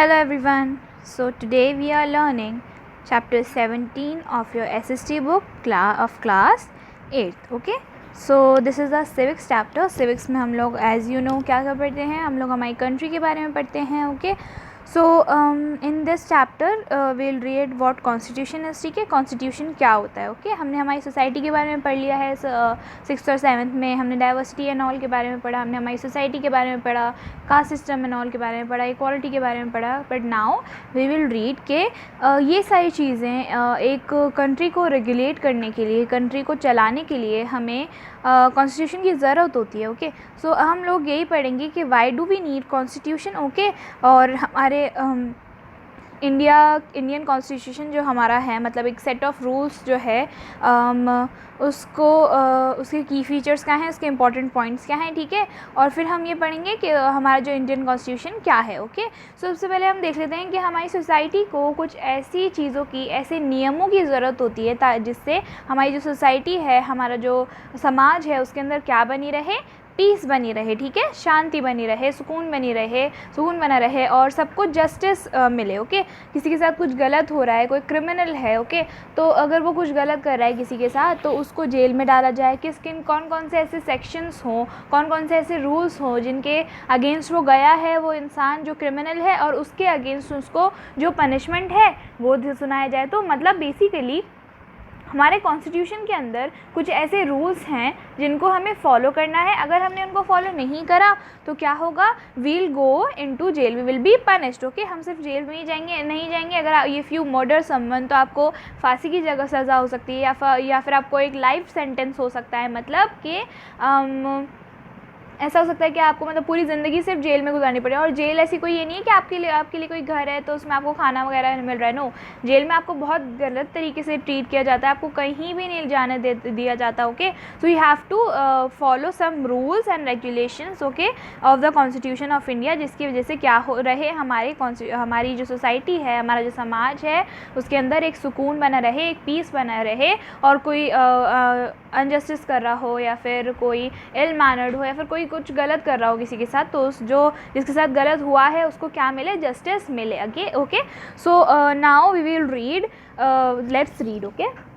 Hello everyone. So today we are learning chapter 17 of your SST book of class 8th. Okay. So this is the civics chapter. Civics में हम लोग as you know क्या पढ़ते हैं, हम लोग हमारी country के बारे में पढ़ते हैं. Okay. So in this chapter we'll read what constitution is. ठीक है, constitution क्या होता है. ओके हमने हमारी सोसाइटी के बारे में पढ़ लिया है. 6th और 7th में हमने डाइवर्सिटी एंड ऑल के बारे में पढ़ा, हमने हमारी सोसाइटी के बारे में पढ़ा, कास्ट सिस्टम एंड ऑल के बारे में पढ़ा, इक्वालिटी के बारे में पढ़ा. But now we will read के ये सारी चीज़ें एक कंट्री को रेगुलेट करने के लिए, कंट्री को चलाने के लिए हमें कॉन्स्टिट्यूशन की ज़रूरत होती है. ओके सो हम लोग यही पढ़ेंगे कि why do we need constitution. Okay और हमारे इंडियन कॉन्स्टिट्यूशन जो हमारा है, मतलब एक सेट ऑफ रूल्स जो है उसको उसके की फ़ीचर्स क्या हैं, उसके इंपॉर्टेंट पॉइंट्स क्या हैं. ठीक है, और फिर हम ये पढ़ेंगे कि हमारा जो इंडियन कॉन्स्टिट्यूशन क्या है. ओके सो सबसे पहले हम देख लेते हैं कि हमारी सोसाइटी को कुछ ऐसी चीज़ों की, ऐसे नियमों की ज़रूरत होती है जिससे हमारी जो सोसाइटी है, हमारा जो समाज है, उसके अंदर क्या बनी रहे, पीस बनी रहे. ठीक है, शांति बनी रहे, सुकून बना रहे और सबको जस्टिस मिले. ओके किसी के साथ कुछ गलत हो रहा है, कोई क्रिमिनल है, ओके तो अगर वो कुछ गलत कर रहा है किसी के साथ तो उसको जेल में डाला जाए. कौन कौन से ऐसे सेक्शंस हों, कौन कौन से ऐसे रूल्स हों जिनके अगेंस्ट वो गया है, वो इंसान जो क्रिमिनल है, और उसके अगेंस्ट उसको जो पनिशमेंट है वो सुनाया जाए. तो मतलब बेसिकली हमारे कॉन्स्टिट्यूशन के अंदर कुछ ऐसे रूल्स हैं जिनको हमें फॉलो करना है. अगर हमने उनको फॉलो नहीं करा तो क्या होगा, we'll go into jail, we will be punished. Okay हम सिर्फ जेल में ही नहीं जाएंगे. अगर इफ़ यू मर्डर समवन तो आपको फांसी की जगह सज़ा हो सकती है या फिर आपको एक लाइफ सेंटेंस हो सकता है. मतलब कि ऐसा हो सकता है कि आपको मतलब पूरी ज़िंदगी सिर्फ जेल में गुजारनी पड़े. और जेल ऐसी कोई ये नहीं है कि आपके लिए कोई घर है तो उसमें आपको खाना वगैरह मिल रहा है. नो, जेल में आपको बहुत गलत तरीके से ट्रीट किया जाता है, आपको कहीं भी नहीं जाने दिया जाता. Okay so you have to follow some rules and regulations okay of the constitution of India, जिसकी वजह से क्या हो रहे, हमारी जो सोसाइटी है, हमारा जो समाज है, उसके अंदर एक सुकून बना रहे, एक पीस बना रहे, और कोई अनजस्टिस कर रहा हो या फिर कोई इल मैनर्ड हो या फिर कोई कुछ गलत कर रहा हो किसी के साथ, तो जिसके साथ गलत हुआ है उसको क्या मिले, जस्टिस मिले. Okay so now we will read, let's read. Okay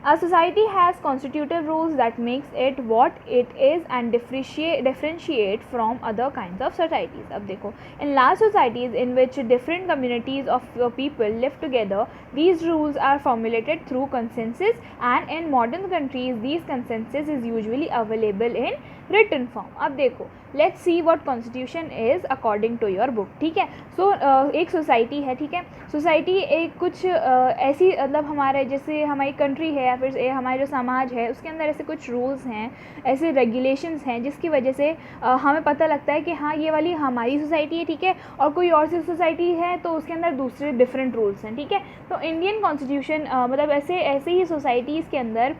A society has constitutive rules that makes it what it is and differentiate from other kinds of societies. अब देखो, in large societies in which different communities of people live together, these rules are formulated through consensus, and in modern countries these consensus is usually available in written form. अब देखो, let's see what constitution is according to your book. ठीक है सो एक society है. ठीक है, society एक कुछ ऐसी, मतलब हमारे जैसे हमारी कंट्री है या फिर हमारा जो समाज है, उसके अंदर ऐसे कुछ रूल्स हैं, ऐसे रेगुलेशंस हैं जिसकी वजह से हमें पता लगता है कि हाँ ये वाली हमारी सोसाइटी है. ठीक है, और कोई और सी सोसाइटी है तो उसके अंदर दूसरे डिफरेंट रूल्स हैं. ठीक है, तो इंडियन कॉन्स्टिट्यूशन मतलब ऐसे ही सोसाइटीज़ के अंदर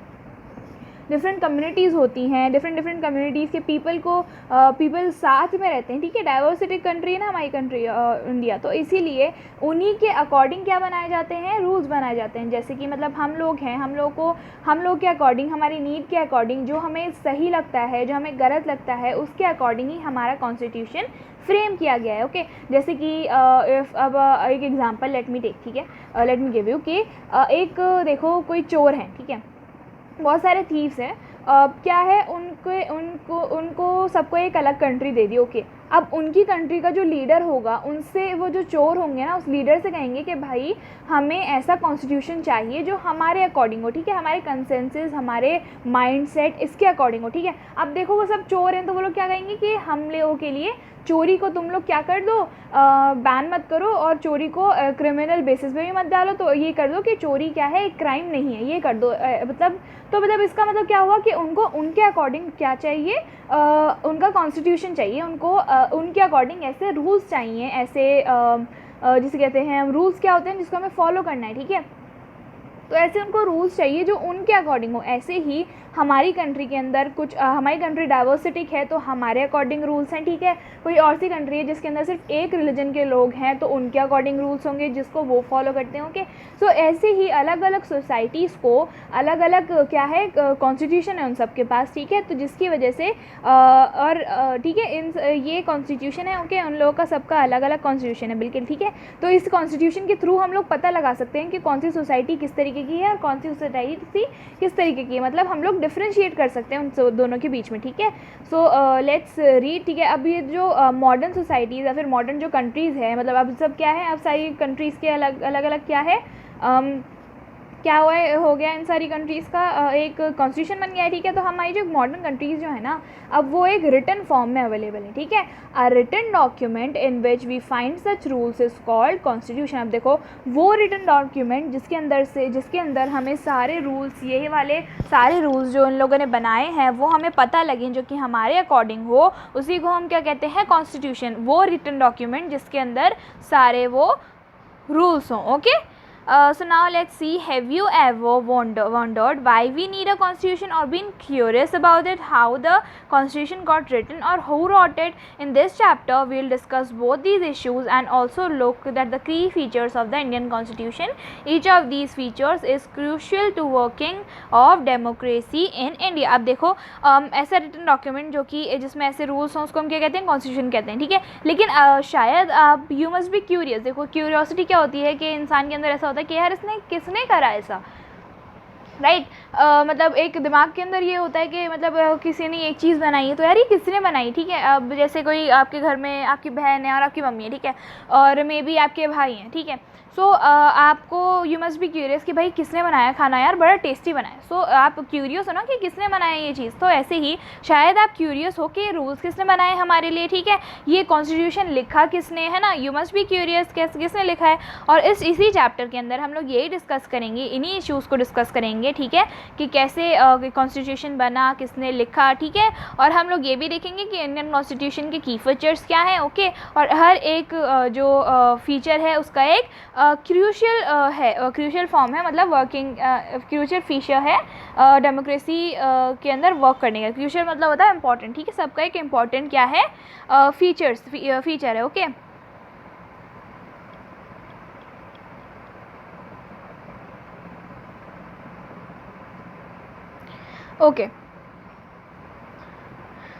डिफरेंट कम्युनिटीज़ होती हैं, डिफरेंट कम्युनिटीज़ के पीपल साथ में रहते हैं. ठीक है, डाइवर्सिटी कंट्री है ना हमारी कंट्री इंडिया, तो इसीलिए उन्हीं के अकॉर्डिंग क्या बनाए जाते हैं, रूल्स बनाए जाते हैं. जैसे कि मतलब हम लोग हैं, हम लोग के अकॉर्डिंग, हमारी नीड के अकॉर्डिंग, जो हमें सही लगता है, जो हमें गलत लगता है, उसके अकॉर्डिंग ही हमारा कॉन्स्टिट्यूशन फ्रेम किया गया है. ओके जैसे कि अब एक एग्जांपल लेट मी टेक. ठीक है, लेट मी गिव यू कि एक देखो कोई चोर है. ठीक है, बहुत सारे थीव्स हैं. क्या है, उनको सबको एक अलग कंट्री दे दी. ओके अब उनकी कंट्री का जो लीडर होगा, उनसे वो जो चोर होंगे ना, उस लीडर से कहेंगे कि भाई हमें ऐसा कॉन्स्टिट्यूशन चाहिए जो हमारे अकॉर्डिंग हो. ठीक है, हमारे कंसेंसस, हमारे माइंडसेट इसके अकॉर्डिंग हो. ठीक है, अब देखो वो सब चोर हैं तो वो लोग क्या कहेंगे कि हम लोगों के लिए चोरी को तुम लोग क्या कर दो, बैन मत करो, और चोरी को क्रिमिनल बेसिस पे भी मत डालो. तो ये कर दो कि चोरी क्या है, एक क्राइम नहीं है, ये कर दो. मतलब इसका मतलब क्या हुआ कि उनको उनके अकॉर्डिंग क्या चाहिए, उनका कॉन्स्टिट्यूशन चाहिए, उनको उनके अकॉर्डिंग ऐसे रूल्स चाहिए, ऐसे जिसे कहते हैं रूल्स क्या होते हैं जिसको हमें फॉलो करना है. ठीक है, तो ऐसे उनको रूल्स चाहिए जो उनके अकॉर्डिंग हो। ऐसे ही हमारी कंट्री के अंदर कुछ हमारी कंट्री डाइवर्सिटिक है तो हमारे अकॉर्डिंग रूल्स हैं, ठीक है। कोई और सी कंट्री है जिसके अंदर सिर्फ एक रिलीजन के लोग हैं तो उनके अकॉर्डिंग रूल्स होंगे जिसको वो फॉलो करते हैं, ओके। सो ऐसे ही अलग अलग सोसाइटीज़ को अलग अलग क्या है कॉन्स्टिट्यूशन है उन सब के पास, ठीक है। तो जिसकी वजह से और ठीक है इन ये कॉन्स्टिट्यूशन है, ओके, उन लोगों का सबका अलग अलग कॉन्स्टिट्यूशन है, बिल्कुल ठीक है। तो इस कॉन्स्टिट्यूशन के थ्रू हम लोग पता लगा सकते हैं कि कौन सी सोसाइटी किस तरीके की है और कौन सी सोसाइटी किस तरीके की है, मतलब हम लोग डिफ्रेंशिएट कर सकते हैं उन दोनों के बीच में, ठीक है। सो लेट्स रीड, ठीक है। अब ये जो मॉडर्न सोसाइटीज़ या फिर मॉडर्न जो कंट्रीज़ है, मतलब अब सब क्या है, अब सारी कंट्रीज़ के अलग अलग क्या है क्या हुआ है, हो गया इन सारी कंट्रीज़ का एक कॉन्स्टिट्यूशन बन गया है, ठीक है। तो हमारी जो मॉडर्न कंट्रीज़ जो है ना, अब वो एक रिटन फॉर्म में अवेलेबल है, ठीक है। A written document in which we find such rules is called constitution. अब देखो वो रिटन डॉक्यूमेंट जिसके अंदर हमें सारे रूल्स, यही वाले सारे रूल्स जो इन लोगों ने बनाए हैं वो हमें पता लगें, जो कि हमारे अकॉर्डिंग हो, उसी को हम क्या कहते हैं, कॉन्स्टिट्यूशन। वो रिटन डॉक्यूमेंट जिसके अंदर सारे वो रूल्स हों, okay. So now let's see, have you ever wondered why we need a constitution or been curious about it, how the constitution got written or who wrote it? In this chapter we will discuss both these issues and also look at the key features of the Indian constitution. Each of these features is crucial to working of democracy in India. अब देखो ऐसा written document जो कि जिसमें ऐसे rules हों उसको हम क्या कहते हैं, constitution कहते हैं, ठीक है। लेकिन शायद आप you must be curious, देखो curiosity क्या होती है कि इंसान के अंदर ऐसा कि यार इसने किसने करा ऐसा, राइट मतलब एक दिमाग के अंदर ये होता है कि मतलब किसी ने एक चीज़ बनाई है तो यार ये किसने बनाई, ठीक है। अब जैसे कोई आपके घर में आपकी बहन है और आपकी मम्मी है, ठीक है, और मे बी आपके भाई हैं, ठीक है। सो आपको यू मस्ट बी क्यूरियस कि भाई किसने बनाया खाना, यार बड़ा टेस्टी बनाया। सो आप क्यूरियस हो ना कि किसने बनाया ये चीज़। तो ऐसे ही शायद आप क्यूरियस हो कि रूल्स किसने बनाए हमारे लिए, ठीक है, ये कॉन्स्टिट्यूशन लिखा किसने, है ना। यू मस्ट बी क्यूरियस किसने लिखा है। और इसी चैप्टर के अंदर हम लोग यही डिस्कस करेंगे, इन्हीं इश्यूज़ को डिस्कस करेंगे, ठीक है, कि कैसे कॉन्स्टिट्यूशन बना, किसने लिखा, ठीक है। और हम लोग ये भी देखेंगे कि इंडियन कॉन्स्टिट्यूशन के की फीचर्स क्या हैं, ओके। और हर एक जो फीचर है उसका एक क्रूशियल क्रूशियल फॉर्म है, मतलब वर्किंग क्रूशियल फीचर है डेमोक्रेसी के अंदर वर्क करने का। क्रूशियल मतलब होता है इंपॉर्टेंट, ठीक है। सबका एक इम्पॉर्टेंट क्या है, फीचर है, okay. Okay,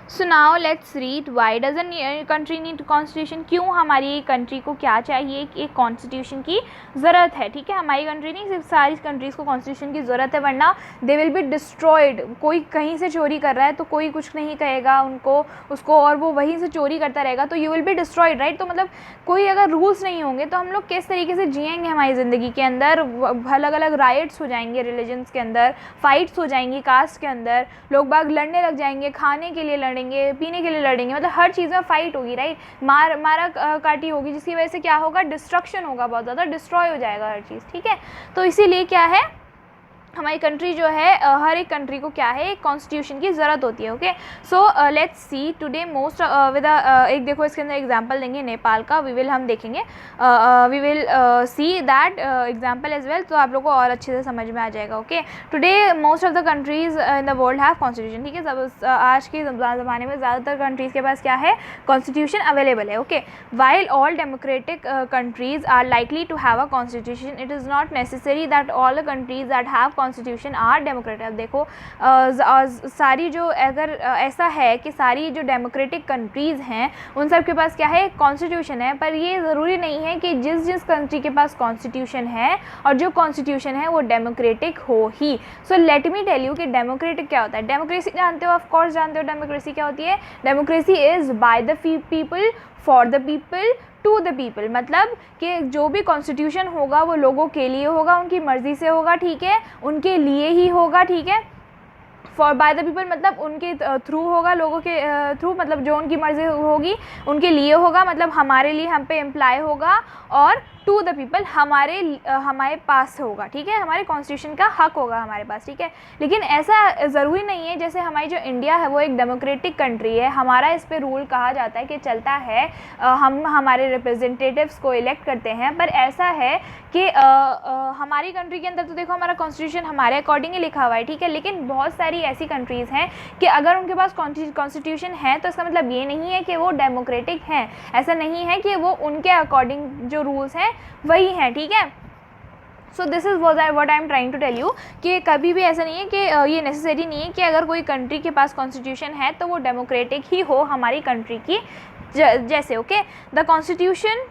so now let's read, why does a country need constitution. क्यों हमारी कंट्री को क्या चाहिए, एक कॉन्स्टिट्यूशन की ज़रूरत है, ठीक है। हमारी कंट्री नहीं, सिर्फ सारी कंट्रीज़ को कॉन्स्टिट्यूशन की ज़रूरत है, वरना दे विल बी डिस्ट्रॉयड। कोई कहीं से चोरी कर रहा है तो कोई कुछ नहीं कहेगा उसको और वो वहीं से चोरी करता रहेगा तो you will be destroyed, right. तो मतलब कोई अगर रूल्स नहीं होंगे तो हम लोग किस तरीके से जिएंगे हमारी ज़िंदगी के अंदर। अलग अलग राइट्स हो जाएंगे, रिलीजन्स के अंदर फाइट्स हो जाएंगी, कास्ट के अंदर लोग बाग लड़ने लग जाएंगे, खाने के लिए लड़ेंगे, पीने के लिए लड़ेंगे, मतलब हर चीज़ में फाइट होगी, राइट। मारा काटी होगी, जिसकी वजह से क्या होगा, डिस्ट्रक्शन होगा, बहुत ज़्यादा डिस्ट्रॉय हो जाएगा हर चीज़, ठीक है। तो इसीलिए क्या है, हमारी कंट्री जो है हर एक कंट्री को क्या है, एक कॉन्स्टिट्यूशन की ज़रूरत होती है, okay. So let's see today most with एक देखो इसके अंदर एग्जांपल देंगे नेपाल का, हम देखेंगे, we will see that example as well, तो आप लोगों को और अच्छे से समझ में आ जाएगा, okay. Today most of the countries in the world have constitution, ठीक है। सब आज के ज़माने में ज़्यादातर कंट्रीज़ के पास क्या है, कॉन्स्टिट्यूशन अवेलेबल है, okay. While all democratic countries are likely to have a constitution, it is not necessary that all the countries that have constitution are democratic. अब देखो सारी जो अगर ऐसा है कि सारी जो डेमोक्रेटिक कंट्रीज़ हैं उन सब के पास क्या है, कॉन्स्टिट्यूशन है, पर ये ज़रूरी नहीं है कि जिस कंट्री के पास कॉन्स्टिट्यूशन है और जो कॉन्स्टिट्यूशन है वो डेमोक्रेटिक हो ही। So let me tell you कि डेमोक्रेटिक क्या होता है। डेमोक्रेसी जानते हो, ऑफ कोर्स जानते हो डेमोक्रेसी क्या होती है। Democracy is by the people, for the people, to the people, मतलब कि जो भी कॉन्स्टिट्यूशन होगा वो लोगों के लिए होगा, उनकी मर्ज़ी से होगा, ठीक है, उनके लिए ही होगा, ठीक है। फॉर बाय द पीपल मतलब उनके थ्रू होगा, लोगों के थ्रू, मतलब जो उनकी मर्ज़ी होगी उनके लिए होगा, मतलब हमारे लिए, हम पे इम्प्लाई होगा, और टू द पीपल हमारे पास होगा, ठीक है, हमारे कॉन्स्टिट्यूशन का हक होगा हमारे पास, ठीक है। लेकिन ऐसा ज़रूरी नहीं है, जैसे हमारी जो इंडिया है वो एक डेमोक्रेटिक कंट्री है, हमारा इस पे रूल कहा जाता है कि चलता है, हम हमारे रिप्रेजेंटेटिव्स को इलेक्ट करते हैं, पर ऐसा है कि हमारी कंट्री के अंदर तो देखो हमारा कॉन्स्टिट्यूशन हमारे अकॉर्डिंग ही लिखा हुआ है, ठीक है, लेकिन बहुत सारी ऐसी कंट्रीज़ हैं कि अगर उनके पास कॉन्स्टिट्यूशन है तो इसका मतलब ये नहीं है कि वो डेमोक्रेटिक हैं, ऐसा नहीं है कि वो उनके अकॉर्डिंग जो रूल्स हैं वही हैं, ठीक है। So this is what I am trying to tell you कि कभी भी ऐसा नहीं है कि ये नेसेसरी नहीं है कि अगर कोई कंट्री के पास कॉन्स्टिट्यूशन है तो वो डेमोक्रेटिक ही हो हमारी कंट्री की जैसे, okay. The constitution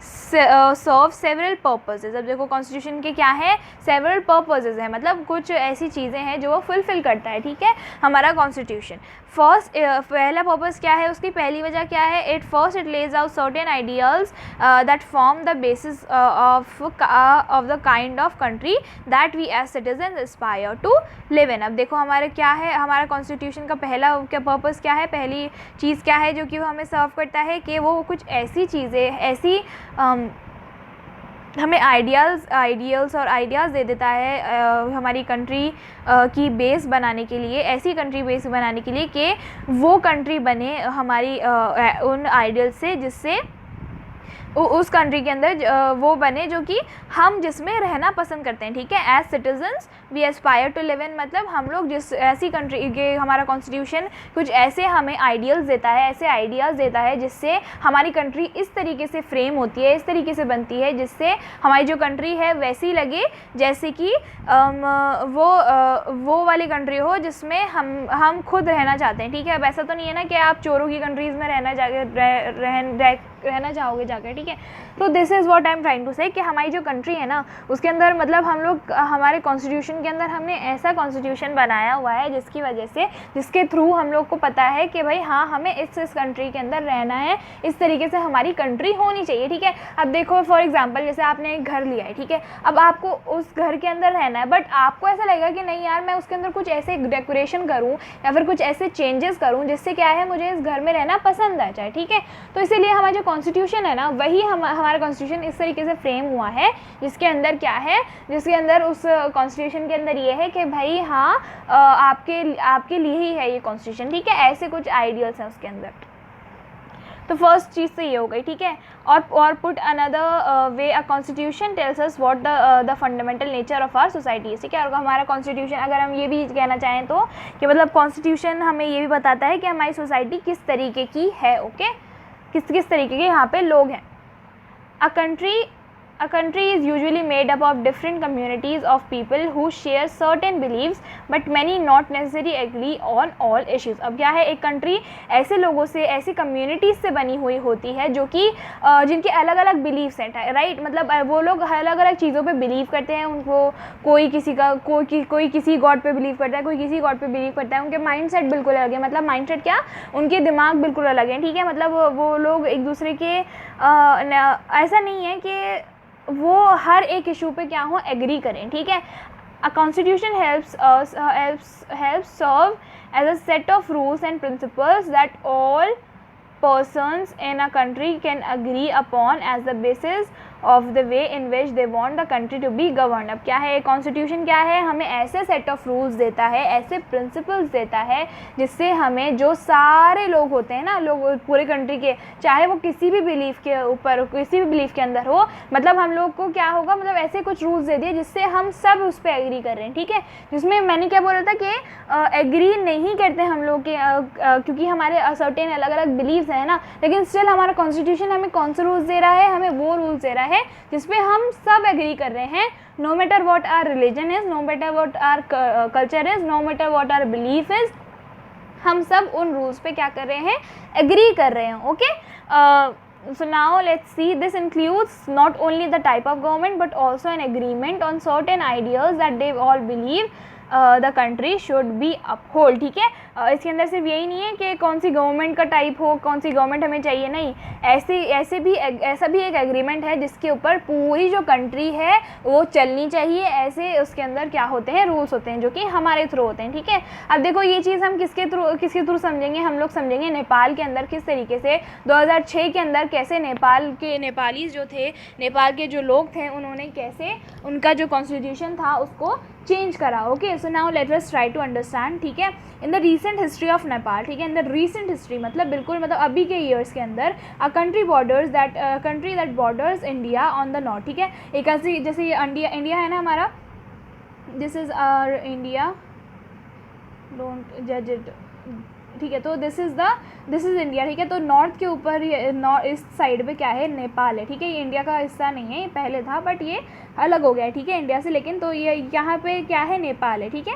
serve several purposes. अब देखो कॉन्स्टिट्यूशन के क्या है, सेवरल पर्पसेस है, मतलब कुछ ऐसी चीज़ें हैं जो वो फुलफ़िल करता है, ठीक है, हमारा कॉन्स्टिट्यूशन। फर्स्ट पहला पर्पस क्या है, उसकी पहली वजह क्या है, first it lays out certain ideals that form the basis of the kind of country that we as citizen aspire to live in. अब देखो हमारे क्या है, हमारा कॉन्स्टिट्यूशन का पहला क्या पर्पस क्या है, पहली चीज़ क्या है जो कि वो हमें सर्व करता है कि वो कुछ ऐसी चीज़ें, ऐसी हमें आइडियल्स और आइडियाज़ दे देता है हमारी कंट्री की बेस बनाने के लिए, ऐसी कंट्री बेस बनाने के लिए कि वो कंट्री बने हमारी उन आइडियल से, जिससे उस कंट्री के अंदर वो बने जो कि हम जिसमें रहना पसंद करते हैं, ठीक है। As citizens we aspire to live in, मतलब हम लोग जिस ऐसी कंट्री के, हमारा कॉन्स्टिट्यूशन कुछ ऐसे हमें आइडियल्स देता है, ऐसे आइडियाज़ देता है जिससे हमारी कंट्री इस तरीके से फ्रेम होती है, इस तरीके से बनती है जिससे हमारी जो कंट्री है वैसी लगे जैसे कि वो वाली कंट्री हो जिसमें हम खुद रहना चाहते हैं, ठीक है। अब ऐसा तो नहीं है ना कि आप चोरों की कंट्रीज़ में रहना चाहोगे जाकर, ठीक है। तो this is what I am trying to say कि हमारी जो कंट्री है ना उसके अंदर, मतलब हम लोग हमारे कॉन्स्टिट्यूशन के अंदर हमने ऐसा कॉन्स्टिट्यूशन बनाया हुआ है जिसकी वजह से, जिसके थ्रू हम लोग को पता है कि भाई हाँ हमें इस कंट्री के अंदर रहना है, इस तरीके से हमारी कंट्री होनी चाहिए, ठीक है। अब देखो फॉर एग्जाम्पल जैसे आपने एक घर लिया है, ठीक है, अब आपको उस घर के अंदर रहना है, बट आपको ऐसा लगेगा कि नहीं यार मैं उसके अंदर कुछ ऐसे डेकोरेशन करूँ या फिर कुछ ऐसे चेंजेस करूँ जिससे क्या है मुझे इस घर में रहना पसंद आ जाए, ठीक है। तो इसीलिए हमारा जो कॉन्स्टिट्यूशन है ना वही हमारा कॉन्स्टिट्यूशन इस तरीके से फ्रेम हुआ है, जिसके अंदर क्या है, जिसके अंदर उस कॉन्स्टिट्यूशन के अंदर ये है कि भाई हाँ आपके लिए ही है ये कॉन्स्टिट्यूशन, ठीक है। ऐसे कुछ आइडियल्स हैं उसके अंदर। तो फर्स्ट चीज़ तो ये हो गई, ठीक है। और put another way a constitution tells us what the fundamental nature of our society, ठीक है। और हमारा कॉन्स्टिट्यूशन, अगर हम ये भी कहना चाहें तो कि मतलब कॉन्स्टिट्यूशन हमें ये भी बताता है कि हमारी सोसाइटी किस तरीके की है, ओके, किस तरीके के यहाँ पे लोग हैं। A country is usually made up of different communities of people who share certain beliefs but many not necessarily agree on all issues। अब क्या है, एक कंट्री ऐसे लोगों से, ऐसी कम्युनिटीज़ से बनी हुई होती है जो कि जिनके अलग अलग बिलीव्स हैं, राइट, मतलब वो लोग अलग अलग चीज़ों पे बिलीव करते हैं, उनको कोई किसी गॉड पे बिलीव करता है, कोई किसी गॉड पे बिलीव करता है, उनके माइंड सेट बिल्कुल अलग है, मतलब माइंड सेट क्या, उनके दिमाग बिल्कुल अलग हैं, ठीक है। मतलब वो लोग एक दूसरे के ऐसा नहीं है कि वो हर एक इशू पे क्या हो एग्री करें, ठीक है। A constitution helps serve as a set of rules and principles that all persons in a country can agree upon as the basis of the way in which they want the country to be governed। अब क्या है, constitution क्या है, हमें ऐसे set of rules देता है, ऐसे प्रिंसिपल्स देता है जिससे हमें जो सारे लोग होते हैं ना, लोग पूरे कंट्री के, चाहे वो किसी भी बिलीफ के ऊपर, किसी भी बिलीफ के अंदर हो, मतलब हम लोग को क्या होगा, मतलब ऐसे कुछ रूल्स दे दिए जिससे हम सब उस पर एग्री कर रहे हैं, ठीक है। जिसमें मैंने क्या बोला था कि एग्री नहीं करते हम लोग के क्योंकि हमारे सर्टेन अलग अलग बिलीव्स है ना, लेकिन स्टिल हमारा कॉन्स्टिट्यूशन हमें कौन से रूल्स दे रहा है, हमें वो रूल्स दे रहा है जिसपे हम सब एग्री कर रहे हैं, no matter what our religion is, no matter what our culture is, no matter what our belief is, हम सब उन रूल्स पे क्या कर रहे हैं, एग्री कर रहे हैं, okay. So now let's see, this includes not only the type of government but also an agreement on certain ideas that they all believe the country should be uphold. ठीक है, इसके अंदर सिर्फ यही नहीं है कि कौन सी गवर्नमेंट का टाइप हो, कौन सी गवर्नमेंट हमें चाहिए, नहीं, ऐसा भी एक एग्रीमेंट है जिसके ऊपर पूरी जो कंट्री है वो चलनी चाहिए। ऐसे उसके अंदर क्या होते हैं, रूल्स होते हैं जो कि हमारे थ्रू होते हैं। ठीक है, अब देखो ये चीज़ हम किसके थ्रू समझेंगे, हम लोग समझेंगे नेपाल के अंदर किस तरीके से 2006 के अंदर कैसे नेपालीज जो थे, नेपाल के जो लोग थे, उन्होंने कैसे उनका जो कॉन्स्टिट्यूशन था उसको चेंज करा। Okay, so now let us try to understand. ठीक है, in the recent history of Nepal, ठीक है, इन द रीसेंट हिस्ट्री मतलब बिल्कुल मतलब अभी के ईयर्स के अंदर, a country that borders India on the north. ठीक है, एक ऐसी जैसे ये इंडिया है ना हमारा, this is our India, don't जज इट। ठीक है, तो दिस इज़ इंडिया। ठीक है, तो नॉर्थ के ऊपर इस साइड पे क्या है, नेपाल है। ठीक है, ये इंडिया का हिस्सा नहीं है, ये पहले था बट ये अलग हो गया है। ठीक है, इंडिया से, लेकिन तो ये यहाँ पे क्या है, नेपाल है। ठीक है,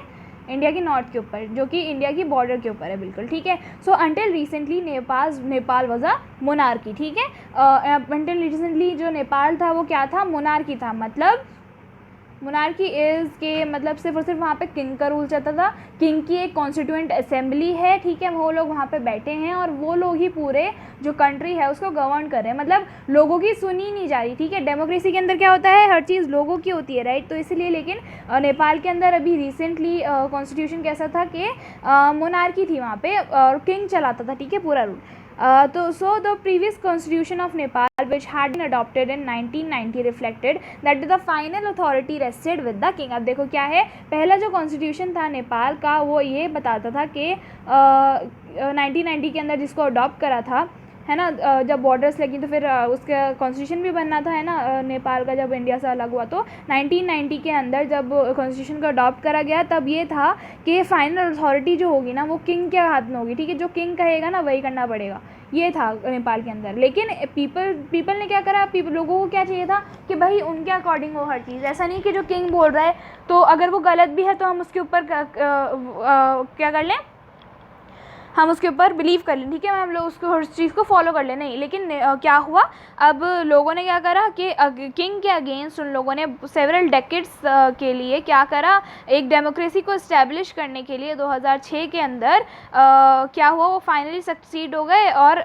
इंडिया की नॉर्थ के ऊपर, जो कि इंडिया की बॉर्डर के ऊपर है बिल्कुल। ठीक है, so until recently Nepal was a monarchy. ठीक है, अंटिल रिसेंटली जो नेपाल था वो क्या था, मोनार्की था। मतलब मोनार्की इज़ के मतलब सिर्फ और सिर्फ वहाँ पे किंग का रूल चलता था, किंग की एक कॉन्स्टिट्यूएंट असेंबली है। ठीक है, वो लोग वहाँ पे बैठे हैं और वो लोग ही पूरे जो कंट्री है उसको गवर्न कर रहे हैं, मतलब लोगों की सुनी नहीं जा रही। ठीक है, डेमोक्रेसी के अंदर क्या होता है, हर चीज़ लोगों की होती है, राइट। तो इसलिए लेकिन नेपाल के अंदर अभी रिसेंटली कॉन्स्टिट्यूशन कैसा था कि मोनार्की थी वहाँ पे और किंग चलाता था। ठीक है, पूरा रूल। तो so the previous constitution of Nepal, which had been adopted in 1990, reflected that the final authority rested with the king। अब देखो क्या है, पहला जो कॉन्स्टिट्यूशन था नेपाल का वो ये बताता था कि 1990 के अंदर जिसको अडॉप्ट करा था, है ना, जब बॉर्डर्स लगी तो फिर उसका कॉन्स्टिट्यूशन भी बनना था, है ना, नेपाल का जब इंडिया से अलग हुआ तो 1990 के अंदर जब कॉन्स्टिट्यूशन को अडॉप्ट करा गया तब ये था कि फाइनल अथॉरिटी जो होगी ना वो किंग के हाथ में होगी। ठीक है, जो किंग कहेगा ना वही करना पड़ेगा, ये था नेपाल के अंदर। लेकिन पीपल ने क्या करा, लोगों को क्या चाहिए था कि भाई उनके अकॉर्डिंग हो हर चीज़, ऐसा नहीं कि जो किंग बोल रहा है तो अगर वो गलत भी है तो हम उसके ऊपर क्या कर लें, हम उसके ऊपर बिलीव कर लें। ठीक है, हम लोग उसको हर चीज़ को फॉलो कर लें, नहीं। लेकिन क्या हुआ, अब लोगों ने क्या करा कि किंग के अगेंस्ट उन लोगों ने सेवरल डेकेड्स के लिए क्या करा, एक डेमोक्रेसी को इस्टेब्लिश करने के लिए 2006 के अंदर क्या हुआ, वो फाइनली सक्सीड हो गए और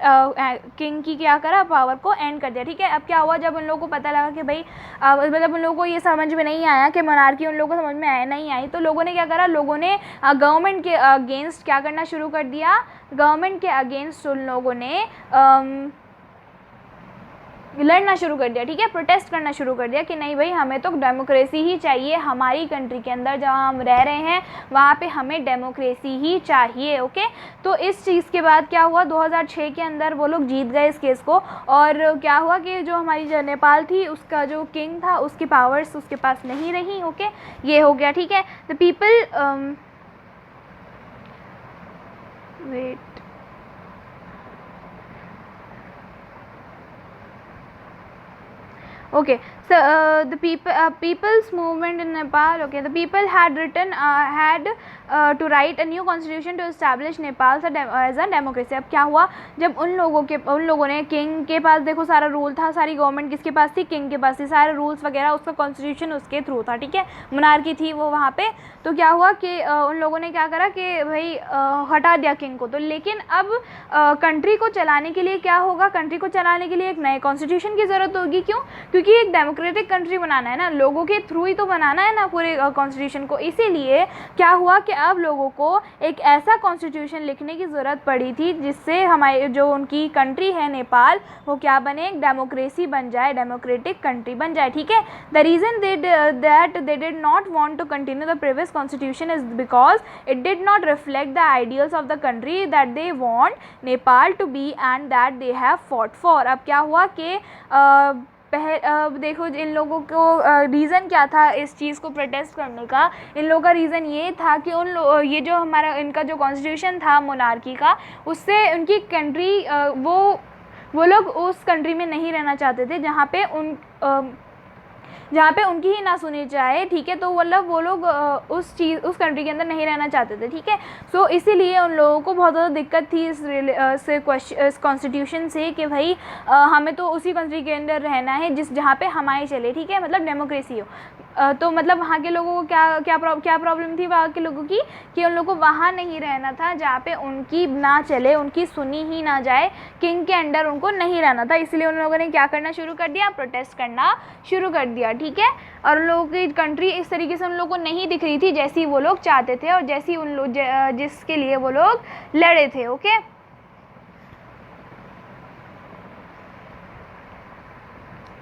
किंग की क्या करा, पावर को एंड कर दिया। ठीक है, अब क्या हुआ, जब उन लोगों को पता लगा कि भाई मतलब उन लोगों को ये समझ में नहीं आया कि मोनार्की उन लोगों को समझ में नहीं आई, तो लोगों ने क्या करा, लोगों ने गवर्नमेंट के अगेंस्ट क्या करना शुरू कर दिया, गवर्नमेंट के अगेंस्ट उन लोगों ने लड़ना शुरू कर दिया। ठीक है, प्रोटेस्ट करना शुरू कर दिया कि नहीं भाई हमें तो डेमोक्रेसी ही चाहिए, हमारी कंट्री के अंदर जहाँ हम रह रहे हैं वहाँ पे हमें डेमोक्रेसी ही चाहिए। ओके, तो इस चीज़ के बाद क्या हुआ, 2006 के अंदर वो लोग जीत गए इस केस को, और क्या हुआ कि जो हमारी जो नेपाल थी उसका जो किंग था उसकी पावर्स उसके पास नहीं रही। ओके, ये हो गया। ठीक है, the people wait okay, so the people's movement in Nepal, okay, the people had to write a new constitution to establish Nepal as a democracy। अब क्या हुआ, जब उन लोगों ने किंग के पास देखो सारा रूल था, सारी गवर्नमेंट किसके पास थी, किंग के पास थी, सारे रूल्स वगैरह उसका कॉन्स्टिट्यूशन उसके थ्रू था। ठीक है, मोनार्की थी वो वहाँ पे, तो क्या हुआ कि उन लोगों ने क्या करा कि भाई हटा दिया किंग को। तो लेकिन अब कंट्री को चलाने के लिए क्या होगा, कंट्री को चलाने के लिए एक नए कॉन्स्टिट्यूशन की ज़रूरत होगी। क्यों, क्योंकि एक डेमोक्रेटिक कंट्री बनाना है ना, लोगों के थ्रू ही तो बनाना है ना पूरे कॉन्स्टिट्यूशन को। इसीलिए क्या हुआ कि अब लोगों को एक ऐसा कॉन्स्टिट्यूशन लिखने की ज़रूरत पड़ी थी जिससे हमारे जो उनकी कंट्री है नेपाल वो क्या बने, एक डेमोक्रेसी बन जाए, डेमोक्रेटिक कंट्री बन जाए। ठीक है, the reason that they did not want to continue the previous constitution is because it did not reflect the ideals of the country that they want Nepal to be and that they have fought for. अब क्या हुआ कि देखो इन लोगों को reason क्या था इस चीज़ को प्रोटेस्ट करने का, इन लोगों का रीज़न ये था कि ये जो हमारा इनका जो कॉन्स्टिट्यूशन था मोनार्की का, उससे उनकी कंट्री वो लोग उस कंट्री में नहीं रहना चाहते थे जहाँ पे उनकी ही ना सुनी जाए। ठीक है, तो मतलब वो लोग उस कंट्री के अंदर नहीं रहना चाहते थे। ठीक है, सो इसीलिए उन लोगों को बहुत ज़्यादा दिक्कत थी इस कॉन्स्टिट्यूशन से कि भाई हमें तो उसी कंट्री के अंदर रहना है जहाँ पे हमारे चले। ठीक है, मतलब डेमोक्रेसी हो। तो मतलब वहाँ के लोगों को क्या प्रॉब्लम थी वहाँ के लोगों की, कि उन लोगों को वहाँ नहीं रहना था जहाँ पे उनकी ना चले, उनकी सुनी ही ना जाए, किंग के अंडर उनको नहीं रहना था। इसलिए उन लोगों ने क्या करना शुरू कर दिया, प्रोटेस्ट करना शुरू कर दिया, ठीक है। और उन लोगों की कंट्री इस तरीके से उन लोगों को नहीं दिख रही थी जैसी वो लोग चाहते थे और जैसी उन लोग जिसके लिए वो लोग लड़े थे, okay.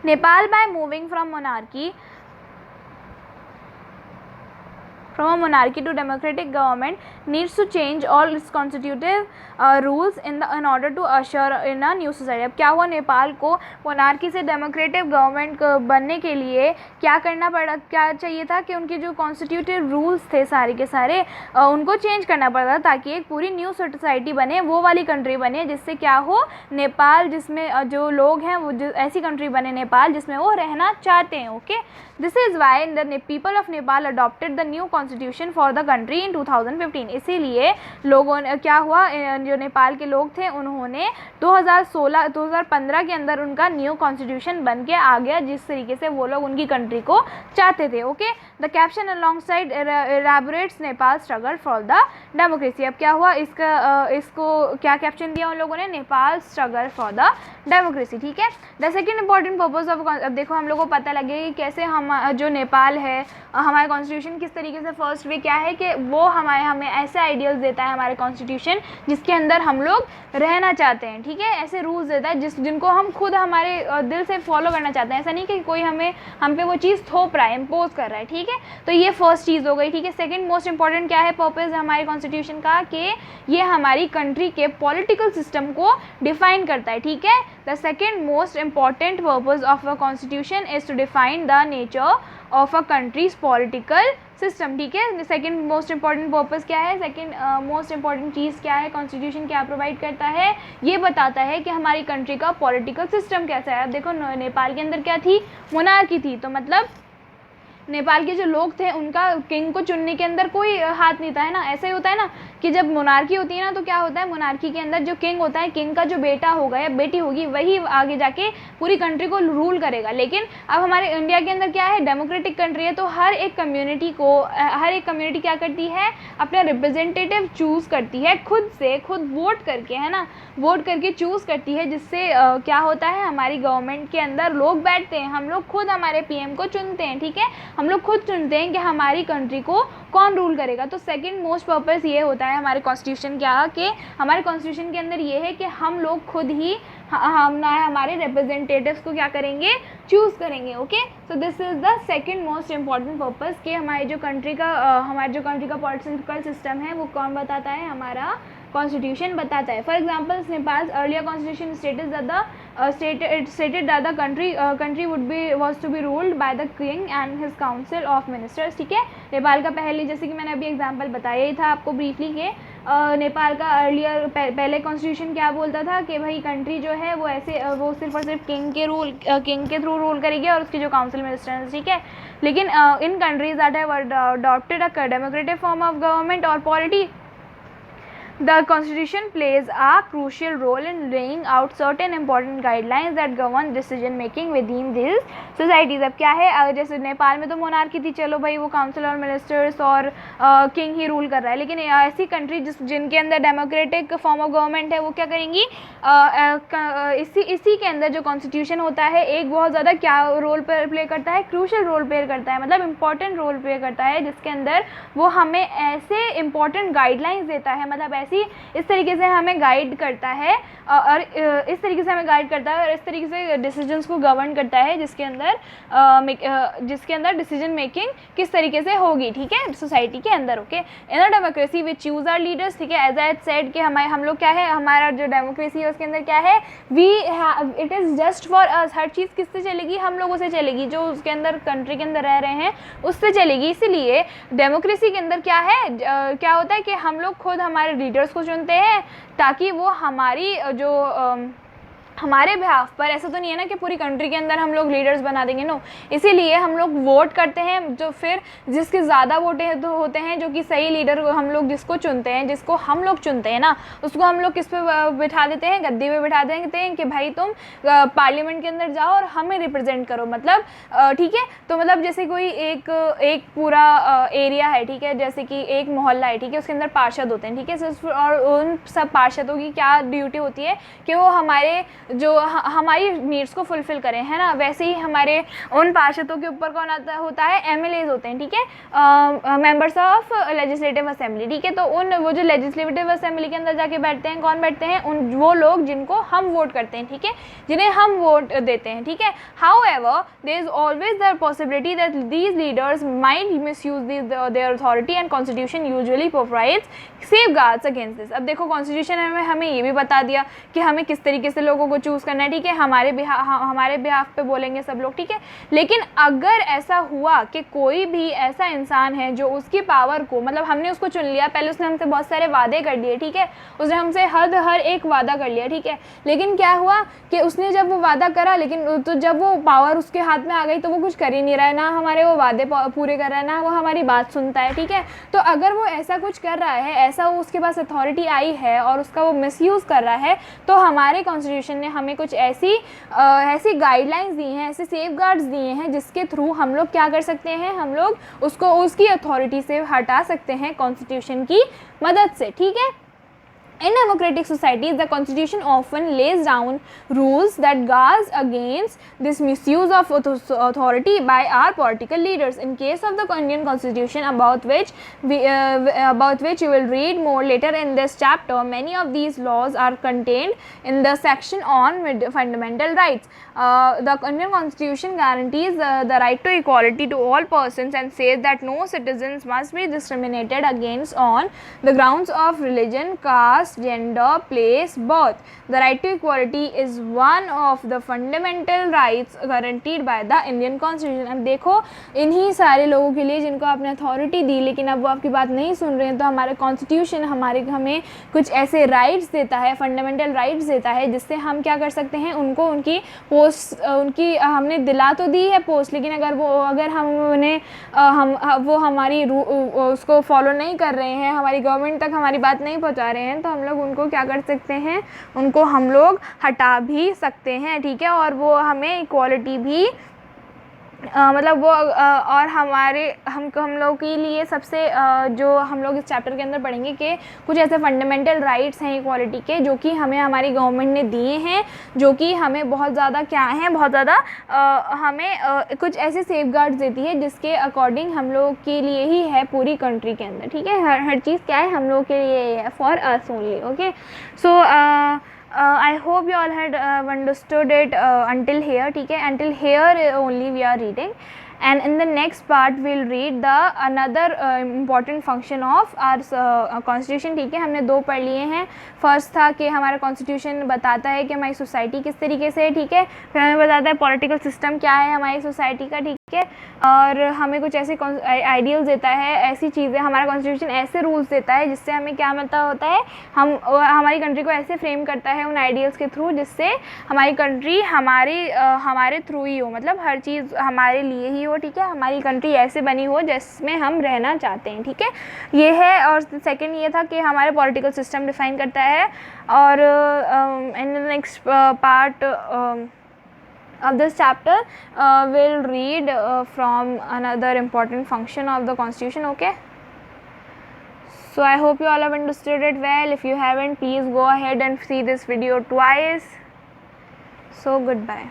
Nepal by moving from a monarchy to democratic government needs to change all its constitutive rules in order to usher in a new society। अब क्या हुआ, नेपाल को मोनार्की से डेमोक्रेटिक गवर्नमेंट बनने के लिए क्या करना पड़ा, क्या चाहिए था कि उनके जो कॉन्स्टिट्यूटिव रूल्स थे सारे के सारे उनको चेंज करना पड़ा ताकि एक पूरी न्यू सोसाइटी बने, वो वाली कंट्री बने जिससे क्या हो, नेपाल जिसमें जो लोग हैं वो ऐसी कंट्री बने नेपाल जिसमें वो रहना चाहते हैं, okay. This is why the people of Nepal adopted the new constitution for the country in 2015। इसीलिए लोगों ने क्या हुआ, जो नेपाल के लोग थे उन्होंने 2015 के अंदर उनका न्यू कॉन्स्टिट्यूशन बन के आ गया जिस तरीके से वो लोग उनकी कंट्री को चाहते थे, okay. The caption alongside elaborates Nepal struggle for the democracy. अब क्या हुआ, इसको क्या कैप्शन दिया उन लोगों ने, Nepal struggle for the democracy, ठीक है। The second important purpose of, अब देखो हम लोग को पता लगे कि कैसे हम जो नेपाल है हमारे कॉन्स्टिट्यूशन किस तरीके से, फर्स्ट वे क्या है कि वो हमें ऐसे आइडियल्स देता है हमारे कॉन्स्टिट्यूशन जिसके अंदर हम लोग रहना चाहते हैं, ठीक है। ऐसे रूल्स देता है जिनको हम खुद हमारे दिल से फॉलो करना चाहते हैं, ऐसा नहीं कि कोई हम पे वो चीज़ थोप रहा है, इम्पोज कर रहा है, ठीक है। तो ये फर्स्ट चीज़ हो गई, ठीक है। सेकंड मोस्ट इंपॉर्टेंट क्या है पर्पज़ हमारे कॉन्स्टिट्यूशन का, कि ये हमारी कंट्री के पॉलिटिकल सिस्टम को डिफाइन करता है, ठीक है। The second most important purpose of a constitution is to define the nature of a country's political system, ठीक है। सेकंड मोस्ट इंपॉर्टेंट पर्पस क्या है, सेकंड मोस्ट इंपॉर्टेंट चीज़ क्या है, कॉन्स्टिट्यूशन क्या प्रोवाइड करता है, ये बताता है कि हमारी कंट्री का पॉलिटिकल सिस्टम कैसा है। अब देखो नेपाल के अंदर क्या थी, मोनार्की थी, तो मतलब नेपाल के जो लोग थे उनका किंग को चुनने के अंदर कोई हाथ नहीं था, है ना। ऐसा ही होता है ना कि जब मोनार्की होती है ना तो क्या होता है, मोनार्की के अंदर जो किंग होता है, किंग का जो बेटा होगा या बेटी होगी वही आगे जाके पूरी कंट्री को रूल करेगा। लेकिन अब हमारे इंडिया के अंदर क्या है, डेमोक्रेटिक कंट्री है, तो हर एक कम्युनिटी क्या करती है, अपना रिप्रेजेंटेटिव चूज़ करती है खुद वोट करके, है ना, वोट करके चूज़ करती है, जिससे क्या होता है, हमारी गवर्नमेंट के अंदर लोग बैठते हैं, हम लोग खुद हमारे पीएम को चुनते हैं, ठीक है। हम लोग खुद चुनते हैं कि हमारी कंट्री को कौन रूल करेगा। तो सेकंड मोस्ट पर्पस ये होता है हमारे कॉन्स्टिट्यूशन क्या, कि हमारे कॉन्स्टिट्यूशन के अंदर ये है कि हम लोग खुद ही हमारे रिप्रेजेंटेटिव्स को क्या करेंगे, चूज़ करेंगे, okay. So this is the second most important purpose कि हमारी जो कंट्री का पॉलिटिकल सिस्टम है वो कौन बताता है, हमारा कॉन्स्टिट्यूशन बताता है। For example Nepal earlier constitution stated that the country was to be ruled by the king and his council of ministers, ठीक है। नेपाल का पहले, जैसे कि मैंने अभी एग्जांपल बताया ही था आपको ब्रीफली, कि नेपाल का अर्लियर पहले कॉन्स्टिट्यूशन क्या बोलता था कि भाई कंट्री जो है वो सिर्फ और सिर्फ किंग के थ्रू रूल करेगी और उसके जो काउंसिल मिनिस्टर, ठीक है। लेकिन in countries that have adopted a democratic form of government और polity, the constitution plays a crucial role in laying out certain important guidelines that govern decision making within these societies। अब क्या है, जैसे नेपाल में तो मोनार्की थी, चलो भाई वो काउंसिल और मिनिस्टर्स और किंग ही रूल कर रहा है, लेकिन ऐसी कंट्री जिनके अंदर डेमोक्रेटिक फॉर्म ऑफ गवर्नमेंट है वो क्या करेंगी, इसी के अंदर जो कॉन्स्टिट्यूशन होता है एक बहुत ज़्यादा क्या रोल प्ले करता है, क्रूशल रोल प्ले करता है, मतलब इंपॉर्टेंट रोल प्ले करता है, जिसके अंदर वो हमें ऐसे इंपॉर्टेंट गाइडलाइंस देता है, मतलब इस तरीके से हमें गाइड करता है और इस तरीके से हमें गाइड करता है और इस तरीके से डिसीजंस को गवर्न करता है, जिसके अंदर डिसीजन मेकिंग किस तरीके से होगी, ठीक है, सोसाइटी के अंदर, okay. In a democracy we choose our leaders, ठीक है। एज आई सेड कि हम लोग क्या है, हमारा जो डेमोक्रेसी है उसके अंदर क्या है, it is just for us, हर चीज़ किससे चलेगी, हम लोगों से चलेगी, जो उसके अंदर कंट्री के अंदर रह रहे हैं उससे चलेगी। इसीलिए डेमोक्रेसी के अंदर क्या है, क्या होता है कि हम लोग खुद हमारे लीडर्स को चुनते हैं ताकि वो हमारी जो हमारे बिहाफ पर, ऐसा तो नहीं है ना कि पूरी कंट्री के अंदर हम लोग लीडर्स बना देंगे, नो। इसीलिए हम लोग वोट करते हैं, जो फिर जिसके ज़्यादा वोटें तो होते हैं, जो कि सही लीडर हम लोग जिसको चुनते हैं, जिसको हम लोग चुनते हैं ना, उसको हम लोग किस पे बिठा देते हैं, गद्दी पे बिठा देते हैं कि भाई तुम पार्लियामेंट के अंदर जाओ और हमें रिप्रेजेंट करो, मतलब ठीक है। तो मतलब जैसे कोई एक पूरा एरिया है, ठीक है, जैसे कि एक मोहल्ला है, ठीक है, उसके अंदर पार्षद होते हैं, ठीक है, और उन सब पार्षदों की क्या ड्यूटी होती है कि वो हमारे जो हमारी नीड्स को फुलफ़िल करें, है ना। वैसे ही हमारे उन पार्षदों के ऊपर कौन होता है, एमएलएज होते हैं, ठीक है, मेंबर्स ऑफ लेजिस्लेटिव असेंबली, ठीक है। तो वो जो लेजिस्लेटिव असेंबली के अंदर जाके बैठते हैं, कौन बैठते हैं, वो लोग जिनको हम वोट करते हैं, ठीक है, जिन्हें हम वोट देते हैं, ठीक है। However there is always the possibility that these leaders might misuse their authority and constitution usually provides safeguards against this. अब देखो कॉन्स्टिट्यूशन में हमें ये भी बता दिया कि हमें किस तरीके से लोगों को चूज़ करना है, ठीक है, हमारे बिहाफ पे बोलेंगे सब लोग, ठीक है। लेकिन अगर ऐसा हुआ कि कोई भी ऐसा इंसान है जो उसकी पावर को, मतलब हमने उसको चुन लिया, पहले उसने हमसे बहुत सारे वादे कर लिए, ठीक है, उसने हमसे हर एक वादा कर लिया, ठीक है, लेकिन क्या हुआ कि उसने जब वो वादा करा, लेकिन तो जब वो पावर उसके हाथ में आ गई तो वो कुछ कर ही नहीं रहा है, ना हमारे वो वादे पूरे कर रहा है, ना वो हमारी बात सुनता है, ठीक है। तो अगर वो ऐसा कुछ कर रहा है, ऐसा वो उसके पास अथॉरिटी आई है और उसका वो मिसयूज़ कर रहा है, तो हमारे कॉन्स्टिट्यूशन ने हमें कुछ ऐसी गाइडलाइंस दी हैं, ऐसे सेफगार्ड्स दिए हैं जिसके थ्रू हम लोग क्या कर सकते हैं, हम लोग उसको उसकी अथॉरिटी से हटा सकते हैं कॉन्स्टिट्यूशन की मदद से, ठीक है। In democratic societies, the constitution often lays down rules that guard against this misuse of authority by our political leaders. In case of the Indian constitution, about which you will read more later in this chapter, many of these laws are contained in the section on fundamental rights. The Indian constitution guarantees the right to equality to all persons and says that no citizens must be discriminated against on the grounds of religion, caste, gender, place, birth. The right to equality is one of the fundamental rights guaranteed by the Indian Constitution. अब देखो इन्हीं सारे लोगों के लिए जिनको आपने authority दी, लेकिन अब वो आपकी बात नहीं सुन रहे हैं, तो हमारा कॉन्स्टिट्यूशन हमें कुछ ऐसे राइट्स देता है, फंडामेंटल राइट्स देता है, जिससे हम क्या कर सकते हैं, उनको उनकी पोस्ट, उनकी हमने दिला तो दी है पोस्ट, लेकिन अगर हम उन्हें वो हमारी उसको फॉलो नहीं कर रहे हैं, हमारी गवर्नमेंट तक हमारी बात नहीं पहुंचा रहे हैं, तो हम लोग उनको क्या कर सकते हैं, उनको हम लोग हटा भी सकते हैं, ठीक है। और वो हमें इक्वालिटी भी मतलब वो और हम लोग के लिए सबसे जो हम लोग इस चैप्टर के अंदर पढ़ेंगे कि कुछ ऐसे फंडामेंटल राइट्स हैं इक्वालिटी के, जो कि हमें हमारी गवर्नमेंट ने दिए हैं, जो कि हमें बहुत ज़्यादा क्या हैं, बहुत ज़्यादा हमें कुछ ऐसे सेफगार्ड्स देती है जिसके अकॉर्डिंग हम लोग के लिए ही है पूरी कंट्री के अंदर, ठीक है। हर चीज़ क्या है, हम लोग के लिए है, for us only, okay. So I hope you all had understood it until here, ठीक है, until here only we are reading, and in the next part we'll read the another important function of our constitution, ठीक है। हमने दो पढ़ लिए हैं। First था कि हमारा कॉन्स्टिट्यूशन बताता है कि हमारी सोसाइटी किस तरीके से है, ठीक है, फिर हमें बताता है पॉलिटिकल सिस्टम क्या है हमारी सोसाइटी का, ठीक है, और हमें कुछ ऐसे आइडियल्स देता है, ऐसी चीज़ें, हमारा कॉन्स्टिट्यूशन ऐसे रूल्स देता है जिससे हमें क्या मिलता होता है, हमारी कंट्री को ऐसे फ्रेम करता है उन आइडियल्स के थ्रू जिससे हमारी कंट्री हमारे थ्रू ही हो, मतलब हर चीज़ हमारे लिए ही हो, ठीक है, हमारी कंट्री ऐसे बनी हो जिसमें हम रहना चाहते हैं, ठीक है, ये है। और सेकंड ये था कि हमारे पॉलिटिकल सिस्टम डिफाइन करता है, और in the next part of this chapter we'll read from another important function of the constitution, okay. So I hope you all have understood it well. If you haven't, please go ahead and see this video twice. So goodbye.